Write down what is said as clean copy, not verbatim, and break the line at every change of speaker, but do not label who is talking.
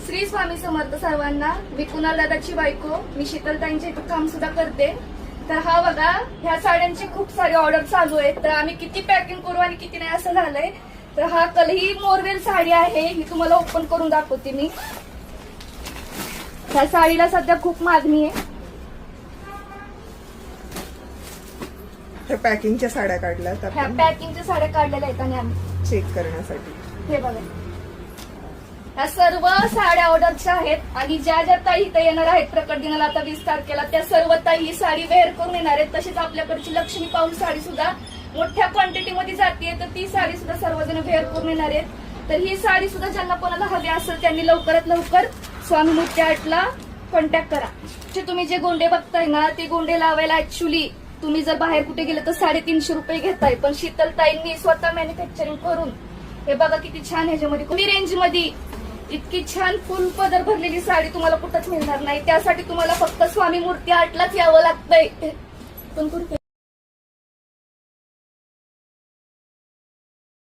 श्री स्वामी समर्थ सर्वांना. मी कुणाल दादाची बायको. मी शीतलताईंचे इथं काम सुद्धा करते. तर हा बघा, ह्या साड्यांची खूप सारी ऑर्डर चालू आहेत. तर आम्ही किती पॅकिंग करू आणि किती नाही असं झालंय. तर हा ही मोरवेल साडी आहे. ही तुम्हाला ओपन करून दाखवते मी. ह्या साडीला सध्या खूप मागणी आहे.
पॅकिंगच्या साड्या काढल्या
ह्या पॅकिंगच्या साड्या काढलेल्या आहेत आणि आम्ही
चेक करण्यासाठी.
हे बघा, ह्या सर्व साड्या ऑर्डरच्या आहेत आणि ज्या ज्या ताई इथं येणार आहेत प्रकट दिनाला आता 20 तारखेला, त्या सर्व ताई ही साडी वेअर करून येणार आहेत. तशीच आपल्याकडची लक्ष्मी पाऊल साडी सुद्धा मोठ्या क्वांटिटीमध्ये जाते. तर ती साडी सुद्धा सर्वजण वेअर करून येणार आहेत. तर ही साडी सुद्धा ज्यांना कोणाला हवी असेल त्यांनी लवकरात लवकर स्वामी मूर्ती आर्टला कॉन्टॅक्ट करा. तुम्ही जे गोंडे बघताय ना, ते गोंडे लावायला ऍक्च्युली तुम्ही जर बाहेर कुठे गेले तर 350 रुपये घेताय. पण शीतलताईंनी स्वतः मॅन्युफॅक्चरिंग करून हे बघा किती छान ह्याच्यामध्ये कमी रेंज मध्ये इतकी छान फुल पदर भरलेली साडी तुम्हाला कुठंच मिळणार नाही. त्यासाठी तुम्हाला फक्त स्वामी मूर्ती आर्टलाच यावं लागतंय.